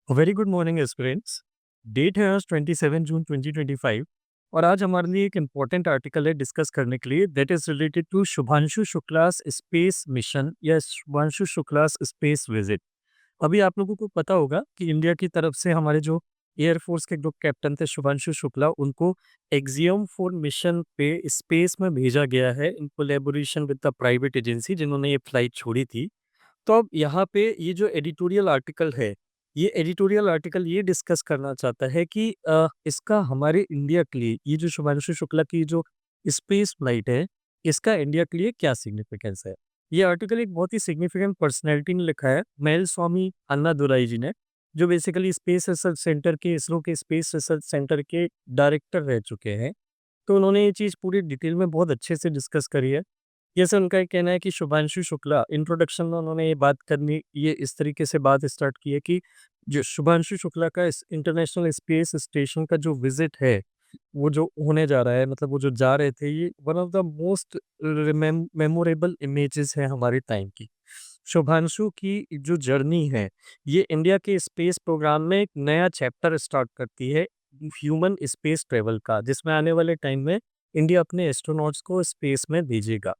Very good morning aspirants. Date है आज 27 जून 2025 और आज हमारे लिए एक इम्पॉर्टेंट आर्टिकल है डिस्कस करने के लिए that is related to Shubhanshu Shukla's space mission या शुभांशु शुक्लास स्पेस विजिट। अभी आप लोगों को पता होगा कि इंडिया की तरफ से हमारे जो एयरफोर्स के ग्रुप कैप्टन थे शुभांशु शुक्ला, उनको एक्सियम 4 मिशन पे स्पेस में भेजा गया है in collaboration with the private agency जिन्होंने ये फ्लाइट छोड़ी थी। तो अब यहाँ पे ये जो एडिटोरियल आर्टिकल है, ये एडिटोरियल आर्टिकल ये डिस्कस करना चाहता है कि इसका हमारे इंडिया के लिए ये जो शुभांशु शुक्ला की जो स्पेस फ्लाइट है, इसका इंडिया के लिए क्या सिग्निफिकेंस है। ये आर्टिकल एक बहुत ही सिग्निफिकेंट पर्सनैलिटी ने लिखा है, मैल स्वामी अन्नादुराई जी ने, जो बेसिकली स्पेस रिसर्च सेंटर के, इसरो के स्पेस रिसर्च सेंटर के डायरेक्टर रह चुके हैं। तो उन्होंने ये चीज़ पूरी डिटेल में बहुत अच्छे से डिस्कस करी है। जैसे उनका ये कहना है कि शुभांशु शुक्ला इंट्रोडक्शन में उन्होंने ये इस तरीके से बात स्टार्ट की है कि जो शुभांशु शुक्ला का इस इंटरनेशनल स्पेस स्टेशन का जो विजिट है, वो जो होने जा रहा है, मतलब वो जो जा रहे थे, ये one of the most memorable images है हमारे टाइम की। शुभांशु की जो जर्नी है, ये इंडिया के स्पेस प्रोग्राम में एक नया चैप्टर स्टार्ट करती है ह्यूमन स्पेस ट्रेवल का, जिसमें आने वाले टाइम में इंडिया अपने एस्ट्रोनॉट्स को स्पेस में भेजेगा।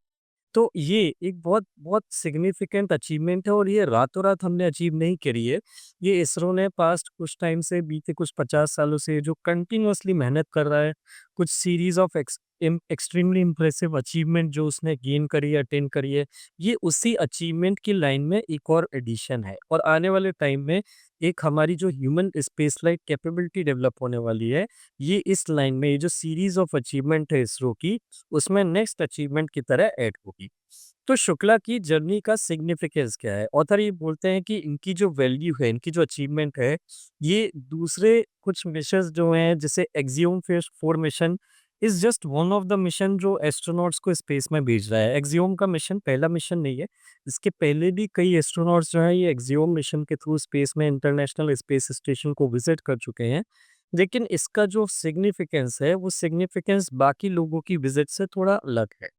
तो ये एक बहुत बहुत सिग्निफिकेंट अचीवमेंट है और ये रातों-रात हमने अचीव नहीं करी है। ये इसरो ने पास्ट कुछ टाइम से, बीते कुछ 50 सालों से जो कंटिन्यूअसली मेहनत कर रहा है, कुछ series of extremely impressive achievement जो उसने गेन करी है, अटेन करी है, ये उसी अचीवमेंट की लाइन में एक और एडिशन है। और आने वाले टाइम में एक हमारी जो ह्यूमन स्पेसफ्लाइट कैपेबिलिटी डेवलप होने वाली है, ये इस लाइन में, ये जो सीरीज़ ऑफ अचीवमेंट है इसरो की, उसमें नेक्स्ट अचीवमेंट की तरह ऐड होगी। तो शुक्ला की जर्नी का सिग्निफिकेंस क्या है? ऑथर ये बोलते हैं कि इनकी जो वैल्यू है, इनकी जो अचीवमेंट है, ये दूसरे कुछ मिशंस जो हैं, जैसे axiom face 4 mission is just one of the mission जो एस्ट्रोनॉट्स को स्पेस में भेज रहा है। एक्सियोम का मिशन पहला मिशन नहीं है, इसके पहले भी कई एस्ट्रोनॉट्स जो हैं, ये एक्सियोम मिशन के थ्रू स्पेस में इंटरनेशनल स्पेस स्टेशन को विजिट कर चुके हैं। लेकिन इसका जो सिग्निफिकेंस है, वो सिग्निफिकेंस बाकी लोगों की विजिट से थोड़ा अलग है।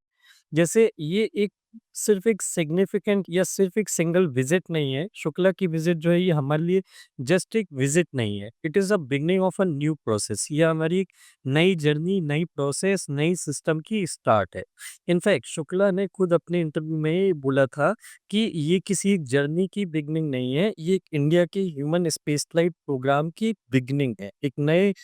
जैसे ये एक सिर्फ़ एक सिग्निफिकेंट या सिर्फ़ एक सिंगल विज़िट नहीं है, शुक्ला की विज़िट जो है ये हमारे लिए जस्ट एक विज़िट नहीं है, it is a beginning of a new process. ये हमारी एक नई जर्नी, नई प्रोसेस, नई सिस्टम की स्टार्ट है। इनफैक्ट शुक्ला ने खुद अपने इंटरव्यू में ये बोला था कि ये किसी एक जर्नी की बिगिनिंग नहीं है, ये एक इंडिया के ह्यूमन स्पेसफ्लाइट प्रोग्राम की बिगिनिंग है। एक नए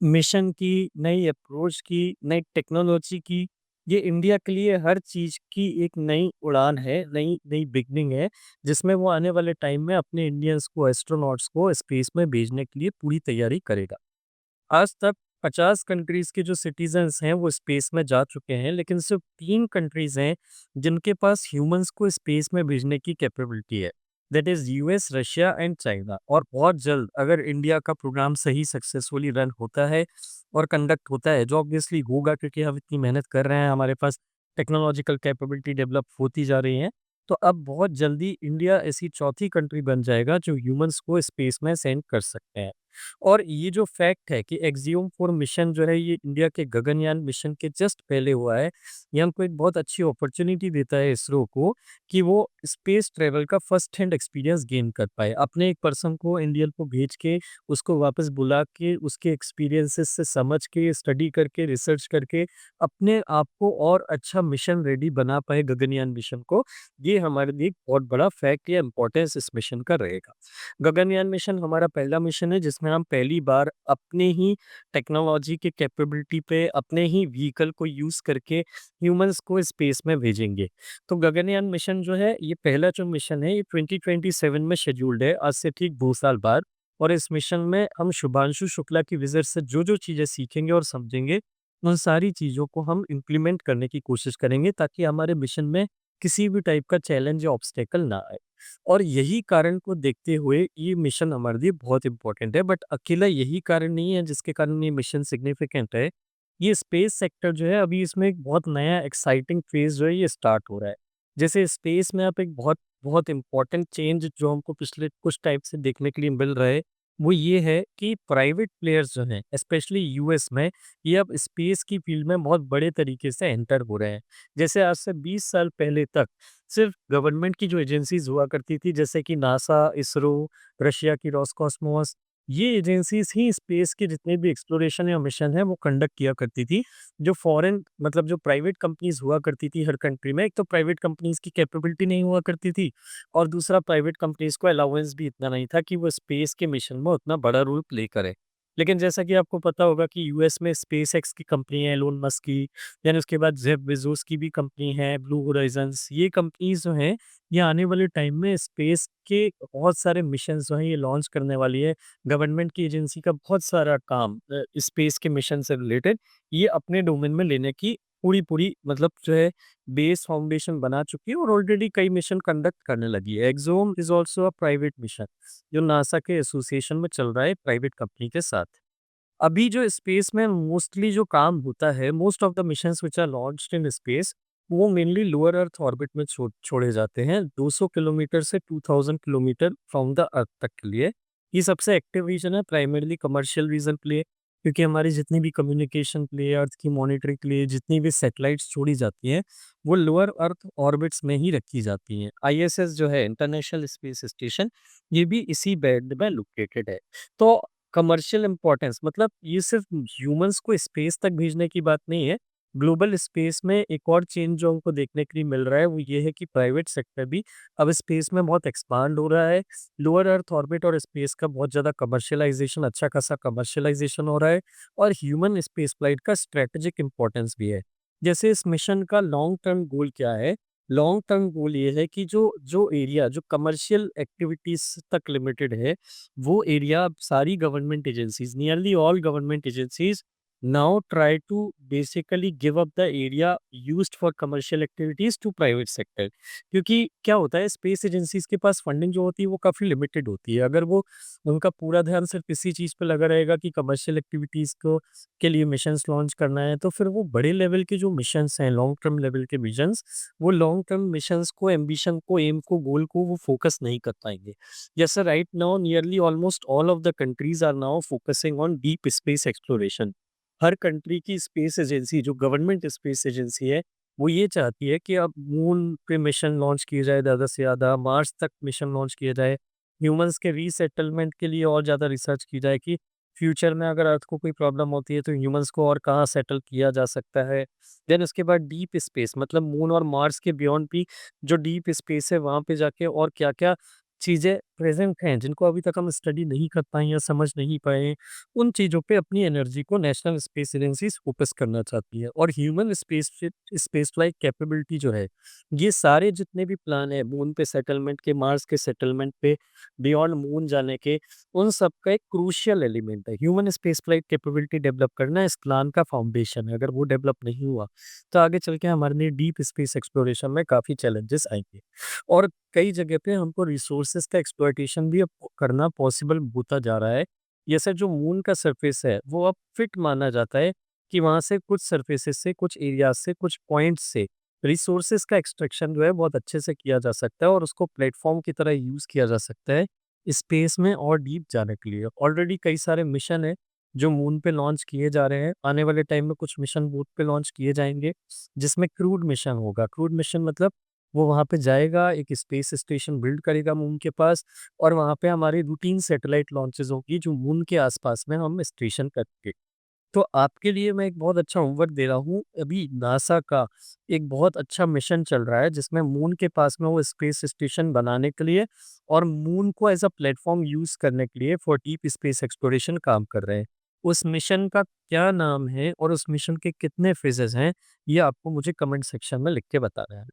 मिशन की, नई अप्रोच की, नई टेक्नोलॉजी की, ये इंडिया के लिए हर चीज़ की एक नई उड़ान है, नई नई बिगिनिंग है, जिसमें वो आने वाले टाइम में अपने इंडियंस को, एस्ट्रोनॉट्स को स्पेस में भेजने के लिए पूरी तैयारी करेगा। आज तक 50 कंट्रीज़ के जो सिटीज़न्स हैं, वो स्पेस में जा चुके हैं, लेकिन सिर्फ़ 3 कंट्रीज़ हैं, जिनके पास ह्यूमन्स को स्पेस में भेजने की कैपेबिलिटी है। That is US, Russia and China. और बहुत जल्द अगर इंडिया का प्रोग्राम सही सक्सेसफुली रन होता है और कंडक्ट होता है, जो ऑब्वियसली होगा क्योंकि हम इतनी मेहनत कर रहे हैं, हमारे पास टेक्नोलॉजिकल कैपेबिलिटी डेवलप होती जा रही है, तो अब बहुत जल्दी इंडिया ऐसी चौथी कंट्री बन जाएगा, जो ह्यूमन्स को स्पेस में सेंड कर सकते हैं। और ये जो फैक्ट है कि एक्सियोम 4 मिशन जो है, ये इंडिया के गगनयान मिशन के जस्ट पहले हुआ है, ये हमको एक बहुत अच्छी अपॉर्च्युनिटी देता है इसरो को कि वो स्पेस ट्रैवल का फर्स्ट हैंड एक्सपीरियंस गेन कर पाए। अपने एक पर्सन को, इंडियन को भेज के, उसको वापस बुला के, उसके एक्सपीरियंसेस से समझ के, स्टडी करके, रिसर्च करके, अपने आप को और अच्छा मिशन रेडी बना पाए गगनयान मिशन को, ये हमारे लिए एक बहुत बड़ा फैक्ट या इम्पोर्टेंस इस मिशन का रहेगा। गगनयान मिशन हमारा पहला मिशन है, जिसमें हम पहली बार अपने ही टेक्नोलॉजी के कैपेबिलिटी पे, अपने ही व्हीकल को यूज़ करके ह्यूमंस को स्पेस में भेजेंगे। तो गगनयान मिशन जो है, ये पहला जो मिशन है, ये 2027 में शेड्यूल्ड है, आज से ठीक 2 साल बाद। और इस मिशन में हम शुभांशु शुक्ला की विज़िट से जो-जो चीज़ें सीखेंगे और समझेंगे, उन सारी चीज़ों को हम इम्प्लीमेंट करने की कोशिश करेंगे, ताकि हमारे मिशन में किसी भी टाइप का चैलेंज या ऑब्स्टेकल ना आए। और यही कारण को देखते हुए ये मिशन हमारे लिए बहुत इम्पोर्टेंट है, बट अकेला यही कारण नहीं है जिसके कारण ये मिशन सिग्निफिकेंट है। ये स्पेस सेक्टर जो है, अभी इसमें एक बहुत नया एक्साइटिंग फेज जो है, ये स्टार्ट हो रहा है। जैसे स्पेस में आप एक बहुत बहुत इम्पोर्टेंट चेंज जो हमको पिछले कुछ टाइम से देखने के लिए मिल रहा है, वो ये है कि प्राइवेट प्लेयर्स जो हैं, स्पेशली यूएस में, ये अब स्पेस की फील्ड में बहुत बड़े तरीके से एंटर हो रहे हैं। जैसे आज से 20 साल पहले तक सिर्फ गवर्नमेंट की जो एजेंसीज़ हुआ करती थी, जैसे कि नासा, इसरो, रशिया की रोसकॉस्मोस, ये एजेंसीज़ ही स्पेस के जितने भी एक्सप्लोरेशन या मिशन हैं, वो कंडक्ट किया करती थी। जो फॉरेन मतलब जो प्राइवेट कंपनीज़ हुआ करती थी हर कंट्री में, एक तो प्राइवेट कंपनीज़ की कैपेबिलिटी नहीं हुआ करती थी और दूसरा प्राइवेट कंपनीज़ को अलाउंस भी इतना नहीं था कि वो स्पेस के मिशन में उतना बड़ा रोल प्ले करें। लेकिन जैसा कि आपको पता होगा कि यूएस में स्पेसएक्स की कंपनी है, एलोन मस्क की, देन उसके बाद जेफ बेज़ोस की भी कंपनी है, ब्लू होराइज़न्स। ये कंपनीज़ जो हैं, ये आने वाले टाइम में स्पेस के बहुत सारे मिशंस जो हैं, ये लॉन्च करने वाली है। गवर्नमेंट की एजेंसी का बहुत सारा काम स्पेस के मिशन से रिलेटेड ये अपने डोमेन में लेने की पूरी-पूरी मतलब जो है बेस फाउंडेशन बना चुकी है और ऑलरेडी कई मिशन कंडक्ट करने लगी है। Exome is also a private mission जो नासा के एसोसिएशन में चल रहा है प्राइवेट कंपनी के साथ। अभी जो स्पेस में मोस्टली जो काम होता है, most of the missions which are launched in space, वो मेनली लोअर अर्थ ऑर्बिट में छोड़े जाते हैं 200 किलोमीटर से 2000 किलोमीटर फ्रॉम द अर्थ तक के लिए। ये सबसे एक्टिव रीजन है, प्राइमरीली कमर्शियल रीजन के लिए, क्योंकि हमारी जितनी भी कम्युनिकेशन के लिए, अर्थ की मॉनिटरिंग के लिए जितनी भी सैटेलाइट्स छोड़ी जाती हैं, वो लोअर अर्थ ऑर्बिट्स में ही रखी जाती हैं। आईएसएस जो है, इंटरनेशनल स्पेस स्टेशन, ये भी इसी बैंड में लोकेटेड है। तो कमर्शियल इम्पोर्टेंस मतलब ये सिर्फ ह्यूमंस को स्पेस तक भेजने की बात नहीं है। ग्लोबल स्पेस में एक और चेंज जो हमको देखने के लिए मिल रहा है, वो ये है कि प्राइवेट सेक्टर भी अब स्पेस में बहुत एक्सपांड हो रहा है। लोअर अर्थ ऑर्बिट और स्पेस का बहुत ज़्यादा कमर्शियलाइज़ेशन, अच्छा खासा कमर्शियलाइज़ेशन हो रहा है और ह्यूमन स्पेस फ्लाइट का स्ट्रैटेजिक इम्पोर्टेंस भी है। जैसे इस मिशन का लॉन्ग टर्म गोल क्या है? लॉन्ग टर्म गोल ये है कि जो जो एरिया जो कमर्शियल एक्टिविटीज़ तक लिमिटेड है, वो एरिया अब सारी government agencies nearly all government agencies now try to basically give up the area used for commercial activities to private sector. क्योंकि क्या होता है, स्पेस एजेंसीज के पास फंडिंग जो होती है वो काफ़ी लिमिटेड होती है। अगर वो उनका पूरा ध्यान सिर्फ इसी चीज़ पे लगा रहेगा कि कमर्शियल एक्टिविटीज़ को के लिए मिशंस लॉन्च करना है, तो फिर वो बड़े लेवल के जो मिशंस हैं, लॉन्ग टर्म लेवल के मिशंस, वो लॉन्ग टर्म मिशंस को, एम्बिशन को, एम को, गोल को वो फोकस नहीं कर पाएंगे। Yes, sir. Right now, nearly almost all of the countries are now focusing on deep space exploration. Her country की स्पेस एजेंसी, जो गवर्नमेंट स्पेस एजेंसी है, वो ये चाहती है कि अब मून पे मिशन लॉन्च किए जाए ज़्यादा से ज़्यादा, मार्स तक मिशन लॉन्च किया जाए, ह्यूमंस के रीसेटलमेंट के लिए और ज़्यादा रिसर्च की जाए कि फ्यूचर में अगर अर्थ को कोई प्रॉब्लम होती है तो ह्यूमंस को और कहाँ सेटल किया जा सकता है। देन उसके बाद डीप स्पेस मतलब मून और मार्स के बियॉन्ड भी जो डीप स्पेस है, वहाँ पे जाके और क्या-क्या चीज़ें प्रेज़ेंट हैं, जिनको अभी तक हम स्टडी नहीं कर पाए या समझ नहीं पाए, उन चीज़ों पे अपनी एनर्जी को नेशनल स्पेस एजेंसीज़ फ़ोकस करना चाहती है। और ह्यूमन स्पेस फ्लाइट कैपेबिलिटी जो है, ये सारे जितने भी प्लान हैं, मून पे सेटलमेंट के, मार्स के सेटलमेंट पे, बियॉन्ड मून जाने के, उन सब का एक क्रूशियल एलिमेंट है। Human space flight capability develop करना इस प्लान का फाउंडेशन है। अगर वो डेवलप नहीं हुआ, तो आगे चल के हमारे लिए डीप स्पेस एक्सप्लोरेशन में काफ़ी चैलेंजेस आएँगे। और कई जगह पे हमको रिसोर्सेज का एक्सप्लॉयटेशन भी अब करना पॉसिबल होता जा रहा है। जैसे जो मून का सरफेस है, वो अब फिट माना जाता है कि वहाँ से कुछ सरफेसेस से, कुछ एरियाज़ से, कुछ पॉइंट्स से रिसोर्सेज का एक्सट्रैक्शन जो है बहुत अच्छे से किया जा सकता है और उसको प्लेटफ़ॉर्म की तरह यूज़ किया जा सकता है, स्पेस में और डीप जाने के लिए। ऑलरेडी कई सारे मिशन हैं, जो मून पे लॉन्च किए जा रहे हैं। आने वाले टाइम में कुछ मिशन मून पे लॉन्च किए जाएँगे, जिसमें क्रूड मिशन होगा। क्रूड मिशन मतलब वो वहाँ पे जाएगा, एक स्पेस स्टेशन बिल्ड करेगा मून के पास और वहाँ पे हमारी रूटीन सैटेलाइट लॉन्चेज़ होगी, जो मून के आसपास में हम स्टेशन करेंगे। तो आपके लिए मैं एक बहुत अच्छा होमवर्क दे रहा हूँ। अभी नासा का एक बहुत अच्छा मिशन चल रहा है, जिसमें मून के पास में वो स्पेस स्टेशन बनाने के लिए और मून को एज़ अ प्लेटफ़ॉर्म यूज़ करने के लिए फॉर डीप स्पेस एक्सप्लोरेशन काम कर रहे हैं। उस मिशन का क्या नाम है और उस मिशन के कितने फ़ेज़ेज़ हैं, ये आपको मुझे कमेंट सेक्शन में लिख के बताना है।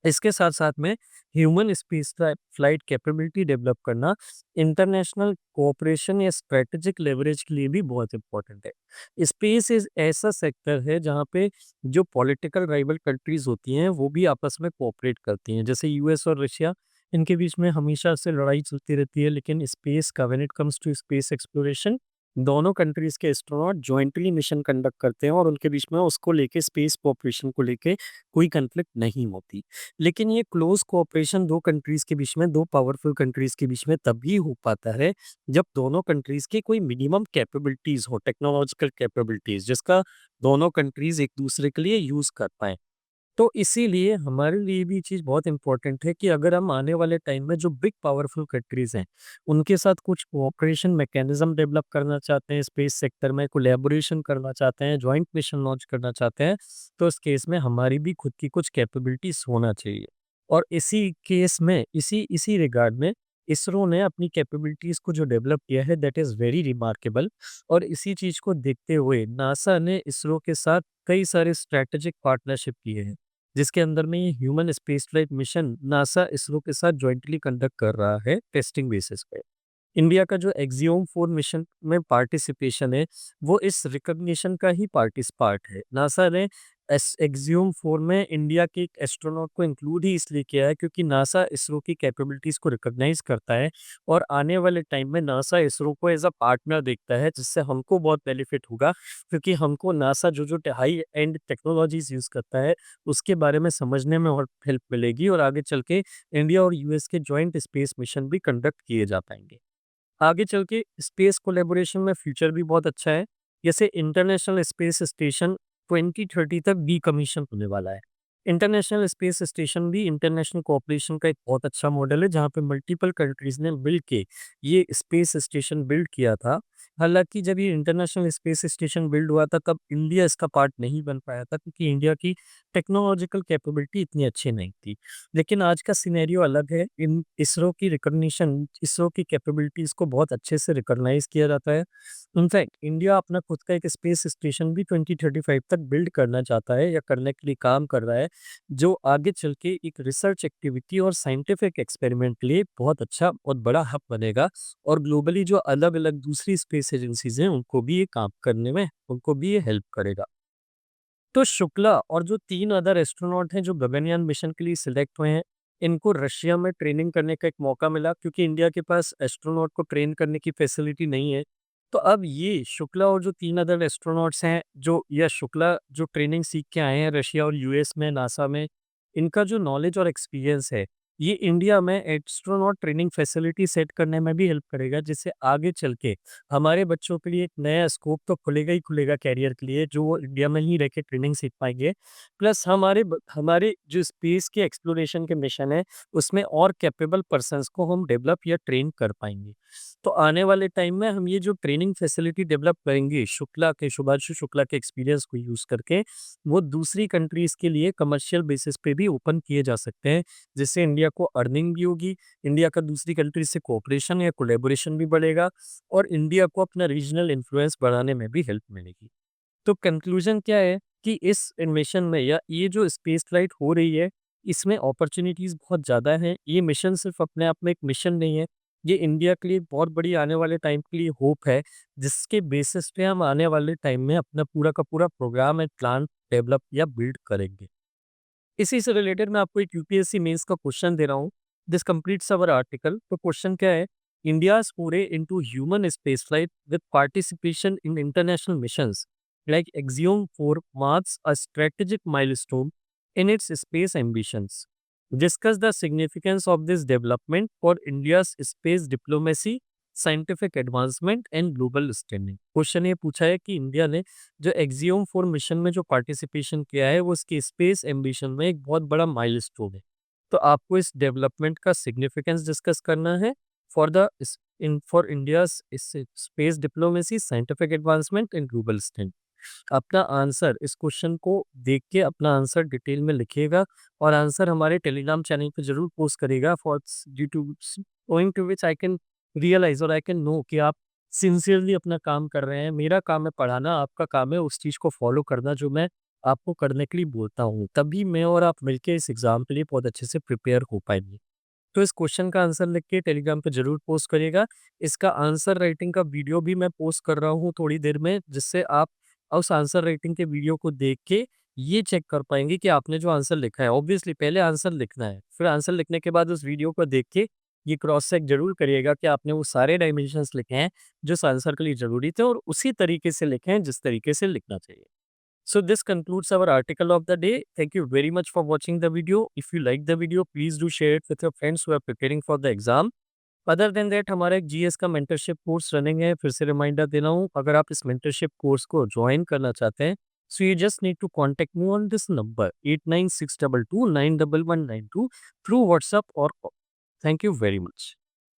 इसके साथ-साथ में human space flight capability develop करना इंटरनेशनल कोऑपरेशन या स्ट्रैटेजिक लेवरेज के लिए भी बहुत इम्पोर्टेंट है। स्पेस इज़ ऐसा सेक्टर है जहाँ पे जो पॉलिटिकल राइवल कंट्रीज़ होती हैं, वो भी आपस में कोऑपरेट करती हैं। जैसे यूएस और रशिया, इनके बीच में हमेशा से लड़ाई चलती रहती है, लेकिन स्पेस का when it comes to space exploration, दोनों कंट्रीज़ के एस्ट्रोनॉट जॉइंटली मिशन कंडक्ट करते हैं और उनके बीच में उसको लेके स्पेस कोऑपरेशन को लेके कोई कॉन्फ्लिक्ट नहीं होती। लेकिन ये क्लोज़ कोऑपरेशन 2 कंट्रीज़ के बीच में, 2 पावरफुल कंट्रीज़ के बीच में तभी हो पाता है, जब दोनों कंट्रीज़ की कोई मिनिमम कैपेबिलिटीज़ हो, टेक्नोलॉजिकल कैपेबिलिटीज़, जिसका दोनों कंट्रीज़ एक-दूसरे के लिए यूज़ कर पाएँ। तो इसीलिए हमारे लिए भी ये चीज़ बहुत इम्पोर्टेंट है कि अगर हम आने वाले टाइम में जो बिग पावरफुल कंट्रीज़ हैं, उनके साथ कुछ कोऑपरेशन मैकेनिज़्म डेवलप करना चाहते हैं, स्पेस सेक्टर में कोलैबोरेशन करना चाहते हैं, जॉइंट मिशन लॉन्च करना चाहते हैं, तो इस केस में हमारी भी खुद की कुछ कैपेबिलिटीज़ होना चाहिए। और इसी केस में, इसी इसी रिगार्ड में इसरो ने अपनी कैपेबिलिटीज़ को जो डेवलप किया है, दैट इज़ वेरी रिमार्केबल। और इसी चीज़ को देखते हुए नासा ने इसरो के साथ कई सारे स्ट्रैटेजिक पार्टनरशिप किए हैं, जिसके अंदर में ये human space flight mission NASA ISRO के साथ जॉइंटली कंडक्ट कर रहा है टेस्टिंग बेसिस पे। इंडिया का जो एक्सियोम 4 मिशन में पार्टिसिपेशन है, वो इस रिकॉग्निशन का ही पार्ट है। नासा ने एस एक्सियोम 4 में इंडिया के एक एस्ट्रोनॉट को इंक्लूड ही इसलिए किया है क्योंकि नासा इसरो की कैपेबिलिटीज़ को रिकॉग्नाइज़ करता है और आने वाले टाइम में नासा इसरो को एज़ अ पार्टनर देखता है, जिससे हमको बहुत बेनिफिट होगा क्योंकि हमको नासा जो-जो हाई एंड टेक्नोलॉजीज़ यूज़ करता है, उसके बारे में समझने में और हेल्प मिलेगी और आगे चल के इंडिया और यूएस के जॉइंट स्पेस मिशन भी कंडक्ट किए जा पाएँगे। आगे चल के स्पेस कोलैबोरेशन में फ्यूचर भी बहुत अच्छा है। जैसे इंटरनेशनल स्पेस स्टेशन 2030 तक डीकमीशन होने वाला है। इंटरनेशनल स्पेस स्टेशन भी इंटरनेशनल कोऑपरेशन का एक बहुत अच्छा मॉडल है, जहाँ पे मल्टीपल कंट्रीज़ ने मिल के ये स्पेस स्टेशन बिल्ड किया था। हालाँकि जब ये इंटरनेशनल स्पेस स्टेशन बिल्ड हुआ था, तब इंडिया इसका पार्ट नहीं बन पाया था क्योंकि इंडिया की टेक्नोलॉजिकल कैपेबिलिटी इतनी अच्छी नहीं थी। लेकिन आज का सिनेरियो अलग है। इन इसरो की रिकॉग्निशन, इसरो की कैपेबिलिटीज़ को बहुत अच्छे से रिकॉग्नाइज़ किया जाता है। इनफैक्ट इंडिया अपना खुद का एक स्पेस स्टेशन भी 2035 तक बिल्ड करना चाहता है या करने के लिए काम कर रहा है, जो आगे चल के एक रिसर्च एक्टिविटी और साइंटिफिक एक्सपेरिमेंट के लिए बहुत अच्छा और बड़ा हब बनेगा और ग्लोबली जो अलग-अलग दूसरी स्पेस एजेंसीज़ हैं, उनको भी ये काम करने में उनको भी ये हेल्प करेगा। तो शुक्ला और जो 3 अदर एस्ट्रोनॉट हैं जो गगनयान मिशन के लिए सिलेक्ट हुए हैं, इनको रशिया में ट्रेनिंग करने का एक मौका मिला क्योंकि इंडिया के पास एस्ट्रोनॉट को ट्रेन करने की फैसिलिटी नहीं है। तो अब ये शुक्ला और जो 3 अदर एस्ट्रोनॉट्स हैं, जो या शुक्ला जो ट्रेनिंग सीख के आए हैं रशिया और यूएस में, नासा में, इनका जो नॉलेज और एक्सपीरियंस है, ये इंडिया में एस्ट्रोनॉट ट्रेनिंग फैसिलिटी सेट करने में भी हेल्प करेगा, जिससे आगे चल के हमारे बच्चों के लिए एक नया स्कोप तो खुलेगा ही खुलेगा करियर के लिए, जो वो इंडिया में ही रह के ट्रेनिंग सीख पाएँगे। प्लस हमारे जो स्पेस के एक्सप्लोरेशन के मिशन है, उसमें और कैपेबल पर्सन्स को हम डेवलप या ट्रेन कर पाएँगे। तो आने वाले टाइम में हम ये जो ट्रेनिंग फैसिलिटी डेवलप करेंगे, शुभांशु शुक्ला के एक्सपीरियंस को यूज़ करके, वो दूसरी कंट्रीज़ के लिए कमर्शियल बेसिस पे भी ओपन किए जा सकते हैं, जिससे इंडिया को अर्निंग भी होगी, इंडिया का दूसरी कंट्री से कोऑपरेशन या कोलैबोरेशन भी बढ़ेगा और इंडिया को अपना रीजनल इन्फ्लुएंस बढ़ाने में भी हेल्प मिलेगी। तो कंक्लूजन क्या है कि इस मिशन में या ये जो स्पेस फ्लाइट हो रही है, इसमें अपॉर्चुनिटीज़ बहुत ज़्यादा हैं। ये मिशन सिर्फ अपने आप में एक मिशन नहीं है, ये इंडिया के लिए बहुत बड़ी आने वाले टाइम के लिए होप है, जिसके बेसिस पे हम आने वाले टाइम में अपना पूरा का पूरा प्रोग्राम एंड प्लान डेवलप या बिल्ड करेंगे। इसी से रिलेटेड मैं आपको एक यूपीएससी मेंस का क्वेश्चन दे रहा हूँ। This completes our article. तो क्वेश्चन क्या है? India's foray into human spaceflight with participation in international missions like Axiom 4 marks a strategic milestone in its space ambitions. Discuss the significance of this development for India's space diplomacy, scientific advancement and global standing. Question ये पूछा है कि India ने जो axiom 4 mission में जो participation किया है, वो उसकी स्पेस एम्बिशन में एक बहुत बड़ा माइलस्टोन है। तो आपको इस डेवलपमेंट का सिग्निफिकेंस डिस्कस करना है for the for India's space diplomacy, scientific advancement and global standing. अपना आंसर इस क्वेश्चन को देख के अपना आंसर डिटेल में लिखिएगा और आंसर हमारे टेलीग्राम चैनल पे ज़रूर पोस्ट करिएगा for due to owing to which I can realise और आई कैन नो कि आप सिंसियरली अपना काम कर रहे हैं। मेरा काम है पढ़ाना, आपका काम है उस चीज़ को फ़ॉलो करना जो मैं आपको करने के लिए बोलता हूँ। तभी मैं और आप मिलके इस एग्ज़ाम के लिए बहुत अच्छे से प्रिपेयर हो पाएँगे। तो इस क्वेश्चन का आंसर लिख के टेलीग्राम पे ज़रूर पोस्ट करिएगा। इसका आंसर राइटिंग का वीडियो भी मैं पोस्ट कर रहा हूँ थोड़ी देर में, जिससे आप उस आंसर राइटिंग के वीडियो को देख के ये चेक कर पाएँगे कि आपने जो आंसर लिखा है, ऑब्वियसली पहले आंसर लिखना है, फिर आंसर लिखने के बाद उस वीडियो को देख के ये क्रॉस चेक ज़रूर करिएगा कि आपने वो सारे डायमेंशंस लिखे हैं जो इस आंसर के लिए ज़रूरी थे और उसी तरीके से लिखे हैं जिस तरीके से लिखना चाहिए। So this concludes our article of the day. Thank you very much for watching the video. If you like the video, please do share it with your friends who are preparing for the exam. Other than that हमारा एक GS का mentorship course running है। फिर से reminder दे रहा हूँ, अगर आप इस मेंटरशिप कोर्स को ज्वाइन करना चाहते हैं, so you just need to contact me on this number 8962291192 through WhatsApp और call. Thank you very much.